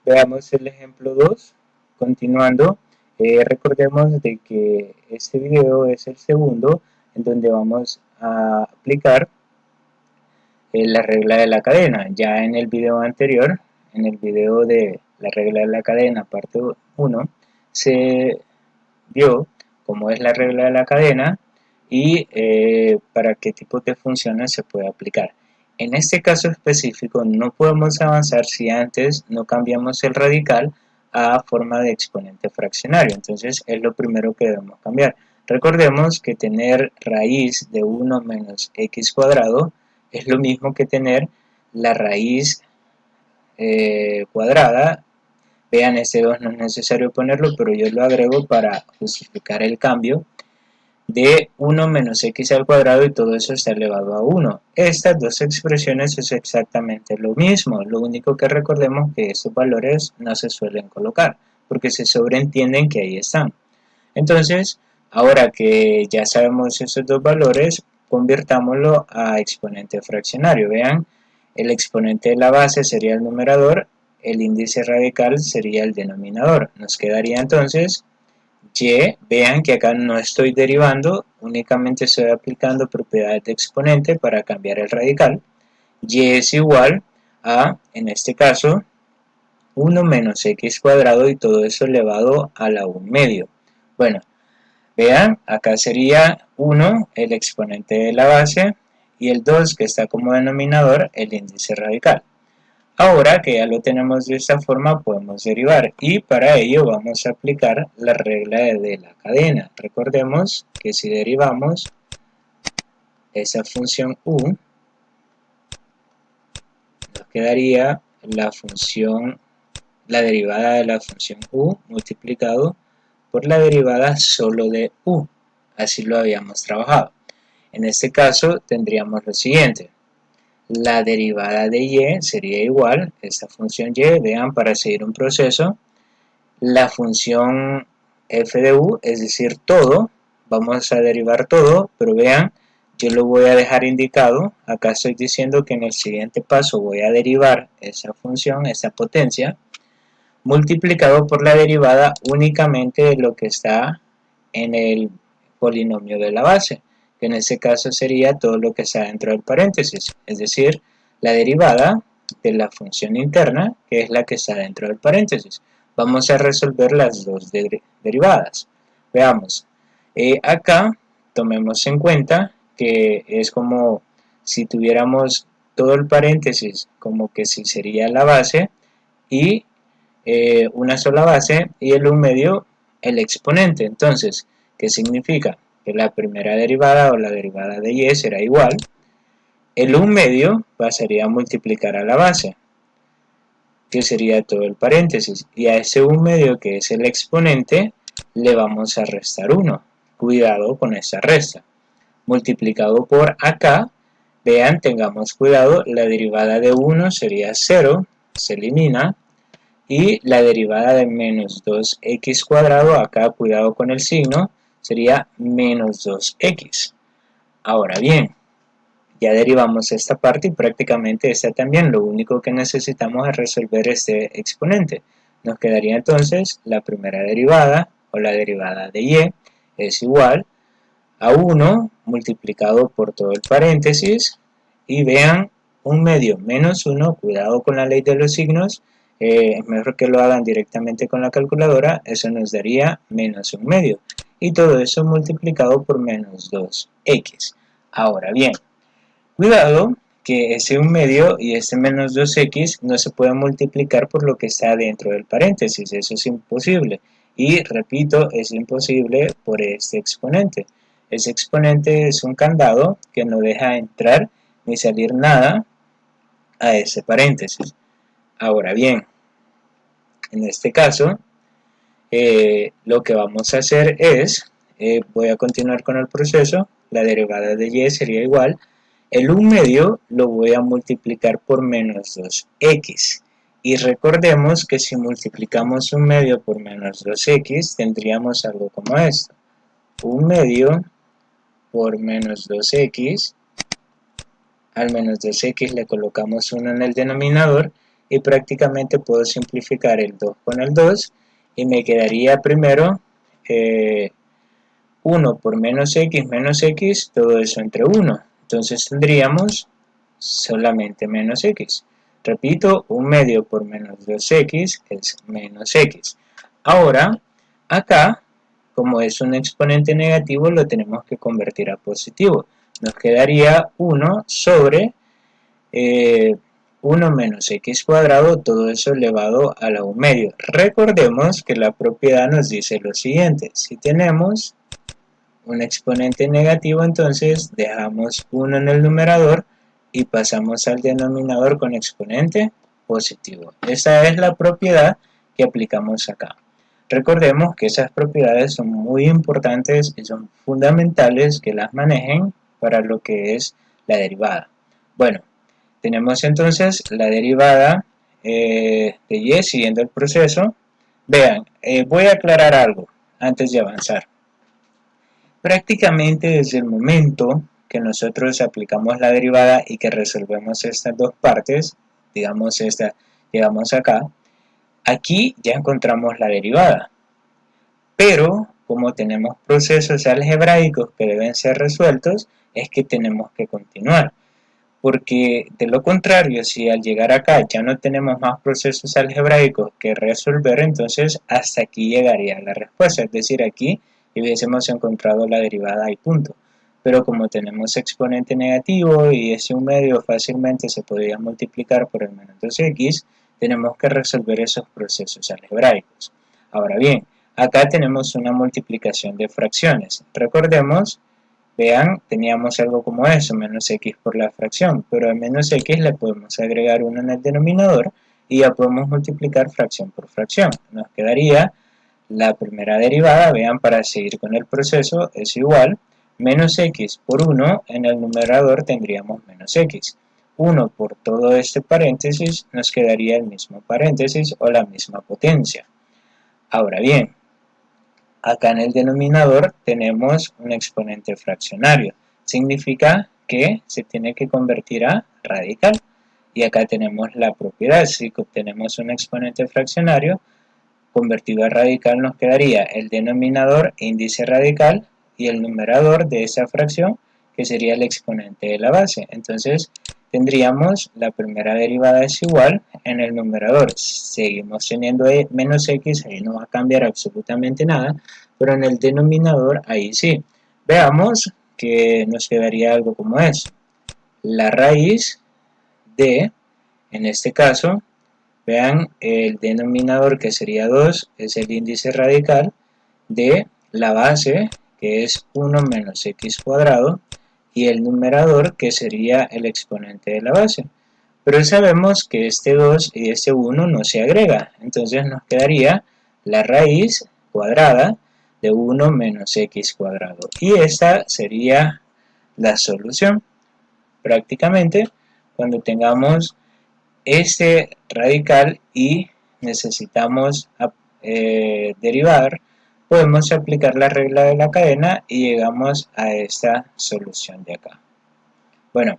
Veamos el ejemplo 2. Continuando, recordemos de que este video es el segundo en donde vamos a aplicar la regla de la cadena. Ya en el video anterior, en el video de la regla de la cadena parte 1, se vio cómo es la regla de la cadena y para qué tipo de funciones se puede aplicar. En este caso específico no podemos avanzar si antes no cambiamos el radical a forma de exponente fraccionario. Entonces es lo primero que debemos cambiar. Recordemos que tener raíz de 1 menos x cuadrado es lo mismo que tener la raíz cuadrada. Vean, este 2 no es necesario ponerlo, pero yo lo agrego para justificar el cambio de 1 menos x al cuadrado y todo eso está elevado a 1. Estas dos expresiones es exactamente lo mismo, lo único que recordemos que estos valores no se suelen colocar, porque se sobreentienden que ahí están. Entonces, ahora que ya sabemos esos dos valores, convirtámoslo a exponente fraccionario. Vean, el exponente de la base sería el numerador, el índice radical sería el denominador. Nos quedaría entonces y, vean que acá no estoy derivando, únicamente estoy aplicando propiedades de exponente para cambiar el radical. Y es igual a, en este caso, 1 menos x cuadrado y todo eso elevado a la 1 medio. Bueno, vean, acá sería 1 el exponente de la base y el 2 que está como denominador el índice radical. Ahora que ya lo tenemos de esta forma podemos derivar y para ello vamos a aplicar la regla de la cadena. Recordemos que si derivamos esa función u, nos quedaría la derivada de la función u multiplicado por la derivada solo de u. Así lo habíamos trabajado. En este caso tendríamos lo siguiente. La derivada de y sería igual, esta función y, vean, para seguir un proceso, la función f de u, es decir, todo, vamos a derivar todo, pero vean, yo lo voy a dejar indicado, acá estoy diciendo que en el siguiente paso voy a derivar esa función, esa potencia, multiplicado por la derivada únicamente de lo que está en el polinomio de la base, que en este caso sería todo lo que está dentro del paréntesis, es decir, la derivada de la función interna, que es la que está dentro del paréntesis. Vamos a resolver las dos derivadas. Veamos, acá tomemos en cuenta que es como si tuviéramos todo el paréntesis, como que si sería la base, y una sola base, y el 1 medio el exponente. Entonces, ¿qué significa? Que la primera derivada o la derivada de y será igual, el 1 medio pasaría a multiplicar a la base, que sería todo el paréntesis, y a ese 1 medio que es el exponente le vamos a restar 1. Cuidado con esta resta. Multiplicado por acá, vean, tengamos cuidado, la derivada de 1 sería 0, se elimina, y la derivada de menos 2x cuadrado, acá cuidado con el signo, sería menos 2x. Ahora bien, ya derivamos esta parte y prácticamente esta también, lo único que necesitamos es resolver este exponente. Nos quedaría entonces la primera derivada, o la derivada de y, es igual a 1 multiplicado por todo el paréntesis, y vean, 1 medio menos 1, cuidado con la ley de los signos, es mejor que lo hagan directamente con la calculadora, eso nos daría menos 1 medio, y todo eso multiplicado por menos 2x. Ahora bien, cuidado que ese 1 medio y este menos 2x no se pueden multiplicar por lo que está dentro del paréntesis, eso es imposible. Y repito, es imposible por este exponente. Ese exponente es un candado que no deja entrar ni salir nada a ese paréntesis. Ahora bien, en este caso, lo que vamos a hacer es, voy a continuar con el proceso, la derivada de y sería igual, el 1 medio lo voy a multiplicar por menos 2x. Y recordemos que si multiplicamos 1 medio por menos 2x, tendríamos algo como esto. 1 medio por menos 2x, al menos 2x le colocamos 1 en el denominador, y prácticamente puedo simplificar el 2 con el 2 y me quedaría primero 1 por menos x, todo eso entre 1. Entonces tendríamos solamente menos x. Repito, 1 medio por menos 2x es menos x. Ahora, acá, como es un exponente negativo, lo tenemos que convertir a positivo. Nos quedaría 1 sobre 1 menos x cuadrado, todo eso elevado a la 1 medio. Recordemos que la propiedad nos dice lo siguiente: si tenemos un exponente negativo, entonces dejamos 1 en el numerador y pasamos al denominador con exponente positivo. Esa es la propiedad que aplicamos acá. Recordemos que esas propiedades son muy importantes y son fundamentales que las manejen para lo que es la derivada. Bueno, tenemos entonces la derivada de y siguiendo el proceso. Vean, voy a aclarar algo antes de avanzar. Prácticamente desde el momento que nosotros aplicamos la derivada y que resolvemos estas dos partes, digamos esta, llegamos acá, aquí ya encontramos la derivada. Pero como tenemos procesos algebraicos que deben ser resueltos, es que tenemos que continuar. Porque de lo contrario, si al llegar acá ya no tenemos más procesos algebraicos que resolver, entonces hasta aquí llegaría la respuesta. Es decir, aquí hubiésemos encontrado la derivada y punto. Pero como tenemos exponente negativo y ese 1 medio fácilmente se podría multiplicar por el menos 2x, tenemos que resolver esos procesos algebraicos. Ahora bien, acá tenemos una multiplicación de fracciones. Recordemos, vean, teníamos algo como eso, menos x por la fracción, pero a menos x le podemos agregar 1 en el denominador y ya podemos multiplicar fracción por fracción. Nos quedaría la primera derivada, vean, para seguir con el proceso, es igual, menos x por 1, en el numerador tendríamos menos x. 1 por todo este paréntesis nos quedaría el mismo paréntesis o la misma potencia. Ahora bien, acá en el denominador tenemos un exponente fraccionario. Significa que se tiene que convertir a radical. Y acá tenemos la propiedad. Si obtenemos un exponente fraccionario, convertido a radical nos quedaría el denominador índice radical y el numerador de esa fracción, que sería el exponente de la base. Entonces tendríamos la primera derivada es igual, en el numerador seguimos teniendo menos x, ahí no va a cambiar absolutamente nada, pero en el denominador ahí sí. Veamos que nos quedaría algo como eso. La raíz de, en este caso, vean, el denominador, que sería 2, es el índice radical de la base, que es 1 menos x cuadrado, y el numerador, que sería el exponente de la base. Pero sabemos que este 2 y este 1 no se agrega, entonces nos quedaría la raíz cuadrada de 1 menos x cuadrado. Y esta sería la solución. Prácticamente, cuando tengamos este radical y necesitamos derivar, podemos aplicar la regla de la cadena y llegamos a esta solución de acá. Bueno,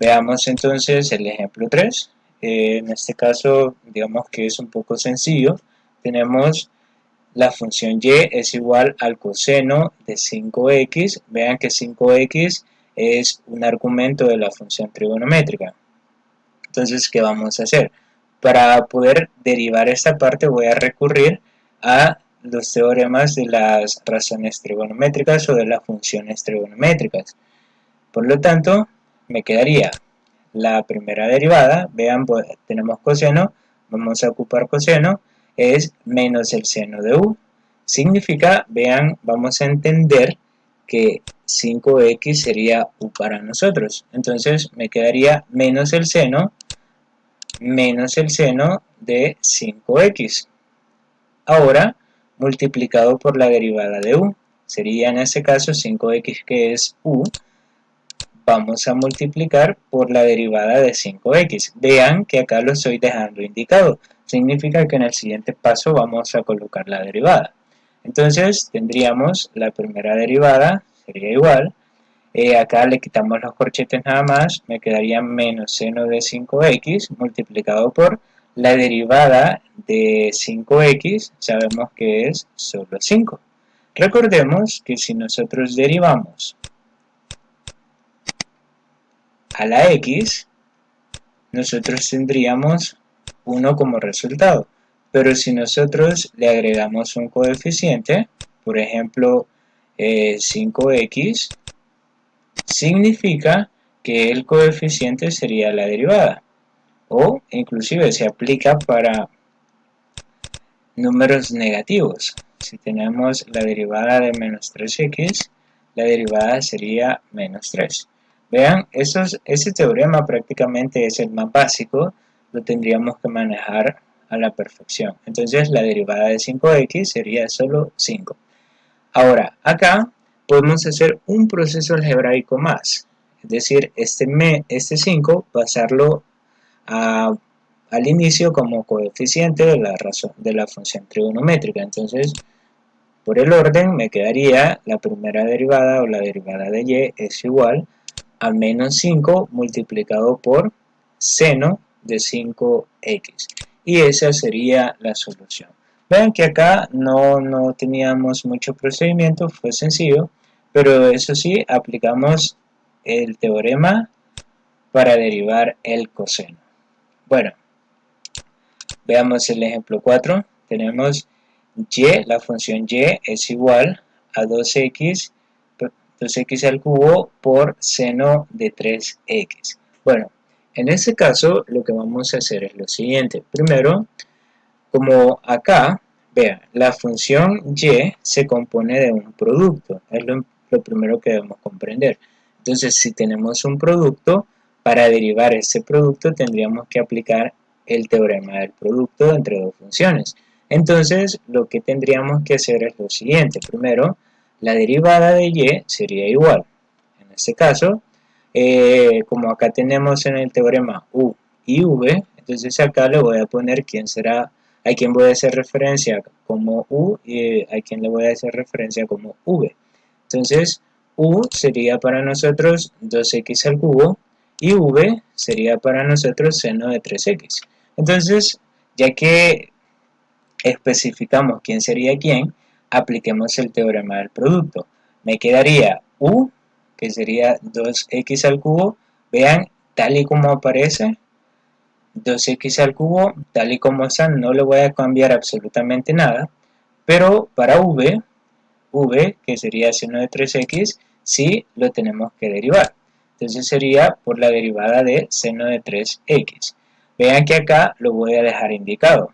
veamos entonces el ejemplo 3. En este caso, digamos que es un poco sencillo. Tenemos la función y es igual al coseno de 5x. Vean que 5x es un argumento de la función trigonométrica. Entonces, ¿qué vamos a hacer? Para poder derivar esta parte voy a recurrir a los teoremas de las razones trigonométricas o de las funciones trigonométricas. Por lo tanto, me quedaría la primera derivada, vean, pues, tenemos coseno, vamos a ocupar coseno, es menos el seno de u. Significa, vean, vamos a entender que 5x sería u para nosotros. Entonces me quedaría menos el seno de 5x. Ahora, multiplicado por la derivada de u. Sería en este caso 5x, que es u. Vamos a multiplicar por la derivada de 5x. Vean que acá lo estoy dejando indicado. Significa que en el siguiente paso vamos a colocar la derivada. Entonces tendríamos la primera derivada, sería igual. Acá le quitamos los corchetes nada más, me quedaría menos seno de 5x multiplicado por La derivada de 5x sabemos que es solo 5. Recordemos que si nosotros derivamos a la x, nosotros tendríamos 1 como resultado. Pero si nosotros le agregamos un coeficiente, por ejemplo 5x, significa que el coeficiente sería la derivada. O inclusive se aplica para números negativos. Si tenemos la derivada de menos 3x, la derivada sería menos 3. Vean, ese teorema prácticamente es el más básico, lo tendríamos que manejar a la perfección. Entonces la derivada de 5x sería solo 5. Ahora, acá podemos hacer un proceso algebraico más, es decir, este 5 pasarlo al inicio como coeficiente de la función trigonométrica. Entonces, por el orden me quedaría la primera derivada o la derivada de y es igual a menos 5 multiplicado por seno de 5x. Y esa sería la solución. Vean que acá no teníamos mucho procedimiento, fue sencillo, pero eso sí, aplicamos el teorema para derivar el coseno. Bueno, veamos el ejemplo 4. Tenemos y, la función y es igual a 2x al cubo por seno de 3x. Bueno, en este caso lo que vamos a hacer es lo siguiente. Primero, como acá, vean, la función y se compone de un producto. Es lo primero que debemos comprender. Entonces, si tenemos un producto, para derivar ese producto tendríamos que aplicar el teorema del producto entre dos funciones. Entonces, lo que tendríamos que hacer es lo siguiente. Primero, la derivada de y sería igual. En este caso, como acá tenemos en el teorema u y v, entonces acá le voy a poner a quién voy a hacer referencia como u y a quién le voy a hacer referencia como v. Entonces, u sería para nosotros 2x al cubo y v sería para nosotros seno de 3x. Entonces, ya que especificamos quién sería quién, apliquemos el teorema del producto. Me quedaría u, que sería 2x al cubo, vean, tal y como aparece, 2x al cubo, tal y como está, no le voy a cambiar absolutamente nada, pero para v, que sería seno de 3x, sí lo tenemos que derivar. Entonces sería por la derivada de seno de 3x. Vean que acá lo voy a dejar indicado.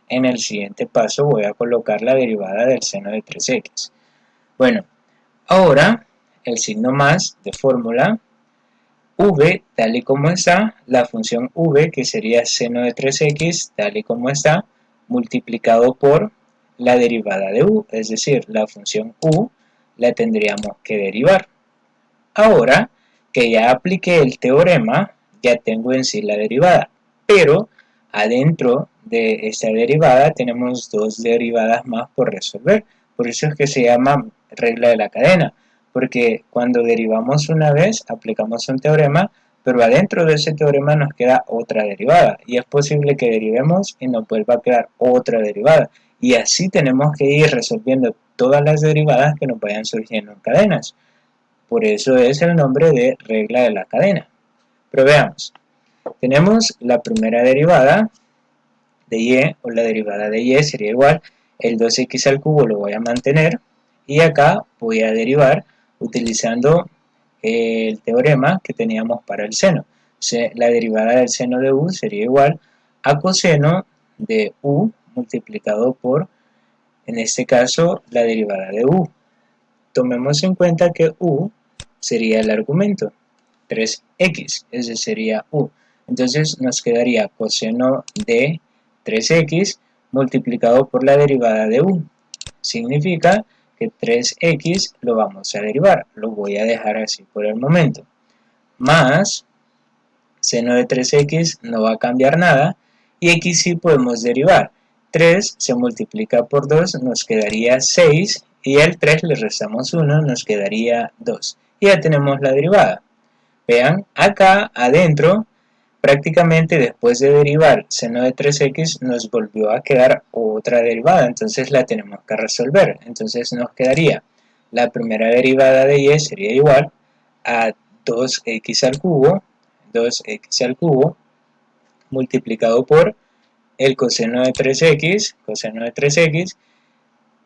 En el siguiente paso voy a colocar la derivada del seno de 3x. Bueno, ahora el signo más de fórmula, v tal y como está, la función v que sería seno de 3x tal y como está, multiplicado por la derivada de u, es decir, la función u la tendríamos que derivar. Ahora que ya apliqué el teorema, ya tengo en sí la derivada, pero adentro de esta derivada tenemos dos derivadas más por resolver. Por eso es que se llama regla de la cadena, porque cuando derivamos una vez aplicamos un teorema, pero adentro de ese teorema nos queda otra derivada y es posible que derivemos y nos vuelva a quedar otra derivada, y así tenemos que ir resolviendo todas las derivadas que nos vayan surgiendo en cadenas. Por eso es el nombre de regla de la cadena. Pero veamos, tenemos la primera derivada de y, o la derivada de y sería igual, el 2x al cubo lo voy a mantener, y acá voy a derivar utilizando el teorema que teníamos para el seno. La derivada del seno de u sería igual a coseno de u multiplicado por, en este caso, la derivada de u. Tomemos en cuenta que u sería el argumento, 3x, ese sería u. Entonces nos quedaría coseno de 3x multiplicado por la derivada de u. Significa que 3x lo vamos a derivar, lo voy a dejar así por el momento. Más seno de 3x no va a cambiar nada, y x sí podemos derivar. 3 se multiplica por 2, nos quedaría 6, y al 3 le restamos 1, nos quedaría 2. Y ya tenemos la derivada. Vean, acá adentro prácticamente después de derivar seno de 3x nos volvió a quedar otra derivada, entonces la tenemos que resolver. Entonces nos quedaría la primera derivada de y sería igual a 2x al cubo multiplicado por el coseno de 3x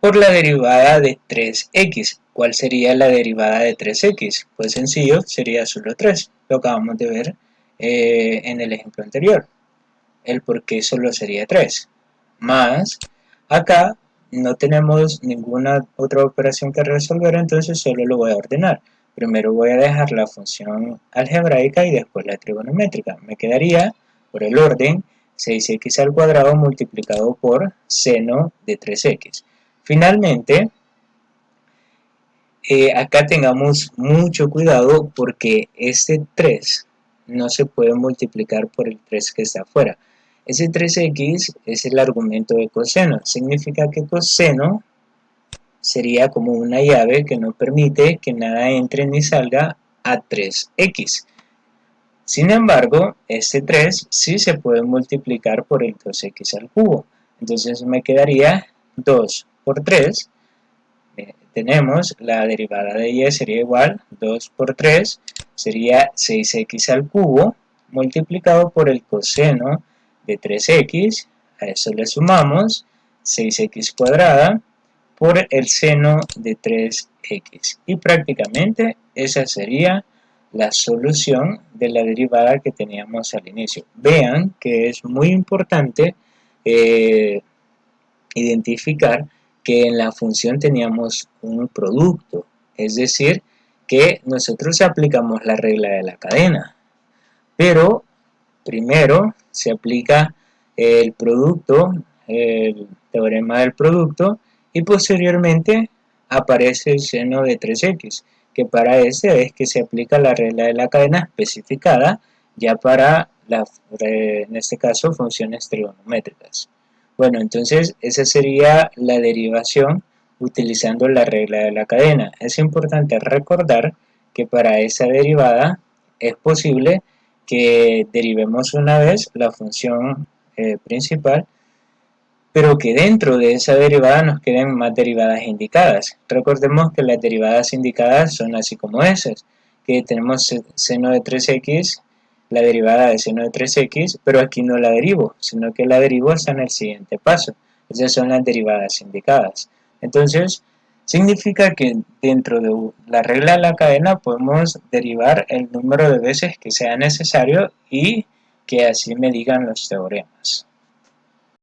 por la derivada de 3x. ¿Cuál sería la derivada de 3x? Pues sencillo, sería solo 3. Lo acabamos de ver en el ejemplo anterior. El por qué solo sería 3. Más, acá no tenemos ninguna otra operación que resolver, entonces solo lo voy a ordenar. Primero voy a dejar la función algebraica y después la trigonométrica. Me quedaría, por el orden, 6x al cuadrado multiplicado por seno de 3x. Finalmente, acá tengamos mucho cuidado porque este 3 no se puede multiplicar por el 3 que está afuera. Ese 3x es el argumento de coseno. Significa que coseno sería como una llave que no permite que nada entre ni salga a 3x. Sin embargo, este 3 sí se puede multiplicar por el 2x al cubo. Entonces me quedaría 2 por 3. Tenemos la derivada de y sería igual, 2 por 3 sería 6x al cubo multiplicado por el coseno de 3x, a eso le sumamos 6x cuadrada por el seno de 3x. Y prácticamente esa sería la solución de la derivada que teníamos al inicio. Vean que es muy importante identificar que en la función teníamos un producto, es decir, que nosotros aplicamos la regla de la cadena, pero primero se aplica el producto, el teorema del producto, y posteriormente aparece el seno de 3x, que para este es que se aplica la regla de la cadena especificada ya para, en este caso, funciones trigonométricas. Bueno, entonces esa sería la derivación utilizando la regla de la cadena. Es importante recordar que para esa derivada es posible que derivemos una vez la función principal, pero que dentro de esa derivada nos queden más derivadas indicadas. Recordemos que las derivadas indicadas son así como esas, que tenemos seno de 3x, la derivada de seno de 3x, pero aquí no la derivo, sino que la derivo hasta en el siguiente paso. Esas son las derivadas indicadas. Entonces, significa que dentro de la regla de la cadena podemos derivar el número de veces que sea necesario y que así me digan los teoremas.